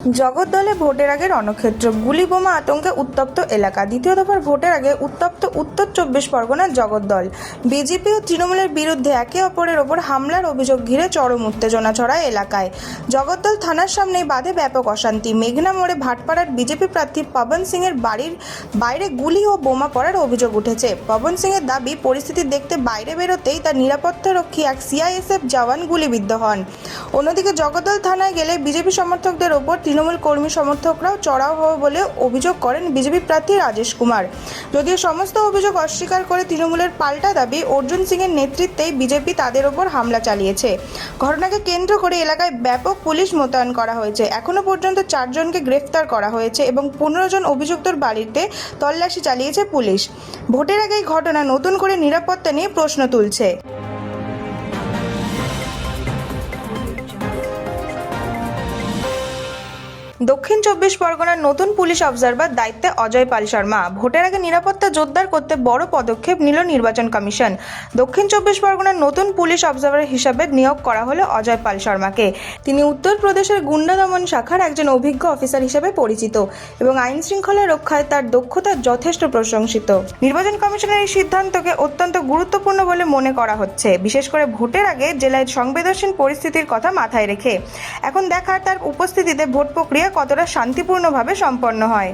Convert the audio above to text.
জগদ্দলে ভোটের আগে রণক্ষেত্র, গুলি বোমা আতঙ্কে উত্তপ্ত এলাকা। দ্বিতীয় দফার ভোটের আগে উত্তপ্ত উত্তর 24 পরগনার জগদ্দল। বিজেপি ও তৃণমূলের বিরুদ্ধে একে অপরের ওপর হামলার অভিযোগ ঘিরে চরম উত্তেজনা ছড়ায় এলাকায়। জগদ্দল থানার সামনেই বাধে ব্যাপক অশান্তি। মেঘনা মোড়ে ভাটপাড়ার বিজেপি প্রার্থী পবন সিংয়ের বাড়ির বাইরে গুলি ও বোমা পড়ার অভিযোগ উঠেছে। পবন সিংয়ের দাবি, পরিস্থিতি দেখতে বাইরে বেরোতেই তার নিরাপত্তারক্ষী এক সিআইএসএফ জওয়ান গুলিবিদ্ধ হন। অন্যদিকে জগদ্দল থানায় গেলে বিজেপি সমর্থকদের ওপর তৃণমূল কর্মী সমর্থকরাও চড়াও হবে বলে অভিযোগ করেন বিজেপি প্রার্থী রাজেশ কুমার। যদিও সমস্ত অভিযোগ অস্বীকার করে তৃণমূলের পাল্টা দাবি, অর্জুন সিংয়ের নেতৃত্বেই বিজেপি তাদের ওপর হামলা চালিয়েছে। ঘটনাকে কেন্দ্র করে এলাকায় ব্যাপক পুলিশ মোতায়েন করা হয়েছে। এখনো পর্যন্ত 4 জনকে গ্রেফতার করা হয়েছে এবং 15 জন অভিযুক্তর বাড়িতে তল্লাশি চালিয়েছে পুলিশ। ভোটের আগে এই ঘটনা নতুন করে নিরাপত্তা নিয়ে প্রশ্ন তুলছে। দক্ষিণ 24 পরগনার নতুন পুলিশ অবজারভার দায়িত্বে অজয় পাল শর্মা। ভোটের আগে নিরাপত্তা জোরদার করতে বড় পদক্ষেপ নিল নির্বাচন কমিশন। দক্ষিণ 24 পরগনার নতুন পুলিশ অবজারভার হিসাবে নিয়োগ করা হলো অজয় পাল শর্মাকে। তিনি উত্তরপ্রদেশের গুন্ডা দমন শাখার একজন অভিজ্ঞ অফিসার হিসেবে পরিচিত এবং আইন শৃঙ্খলা রক্ষায় তার দক্ষতা যথেষ্ট প্রশংসিত। নির্বাচন কমিশনের এই সিদ্ধান্তকে অত্যন্ত গুরুত্বপূর্ণ বলে মনে করা হচ্ছে, বিশেষ করে ভোটের আগে জেলায় সংবেদনশীল পরিস্থিতির কথা মাথায় রেখে। এখন দেখার তার উপস্থিতিতে ভোট প্রক্রিয়া কতটা শান্তিপূর্ণভাবে সম্পন্ন হয়।